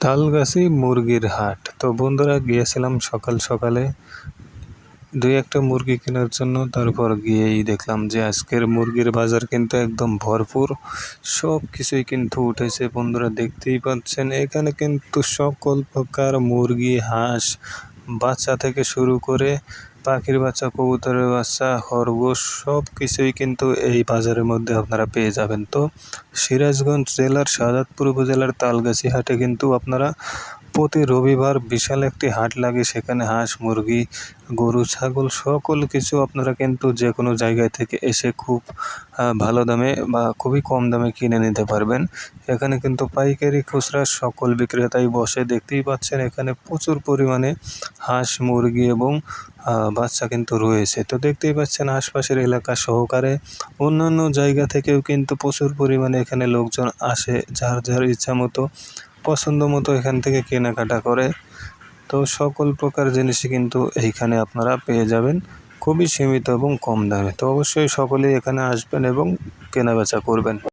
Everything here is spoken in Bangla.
তালগাছি মুরগির হাট। তো বন্ধুরা গিয়েছিলাম সকাল সকালে ২-১টা মুরগি কেনার জন্য। তারপর গিয়েই দেখলাম যে আজকের মুরগির বাজার কিন্তু একদম ভরপুর। সব কিছুই কিন্তু উঠেছে বন্ধুরা, দেখতেই পাচ্ছেন। এখানে কিন্তু সকল প্রকার মুরগি, হাঁস, বাচ্চা থেকে শুরু করে পাখির বাচ্চা, কবুতরের বাচ্চা, খরগোশ সব কিছুই কিন্তু এই বাজারের মধ্যে আপনারা পেয়ে যাবেন। তো সিরাজগঞ্জ জেলার শাহজাদপুর উপজেলার তালগাছি হাটে কিন্তু আপনারা প্রতি রবিবার বিশাল একটি হাট লাগে। সেখানে হাঁস, মুরগি, গরু, ছাগল সকল কিছু আপনারা কিন্তু যে কোনো জায়গায় থেকে এসে খুব ভালো দামে বা খুবই কম দামে কিনে নিতে পারবেন। এখানে কিন্তু পাইকারি, খুচরা সকল বিক্রেতাই বসে। দেখতেই পাচ্ছেন এখানে প্রচুর পরিমাণে হাঁস, মুরগি এবং বাচ্চা কিন্তু রয়েছে। তো দেখতেই পাচ্ছেন আশপাশের এলাকা সহকারে অন্যান্য জায়গা থেকেও কিন্তু প্রচুর পরিমাণে এখানে লোকজন আসে, যার যার ইচ্ছা মতো, পছন্দ মতো এখান থেকে কেনাকাটা করে। তো সকল প্রকার জিনিসই কিন্তু এইখানে আপনারা পেয়ে যাবেন খুবই সীমিত এবং কম দামে। তো অবশ্যই সকলেই এখানে আসবেন এবং কেনাবেচা করবেন।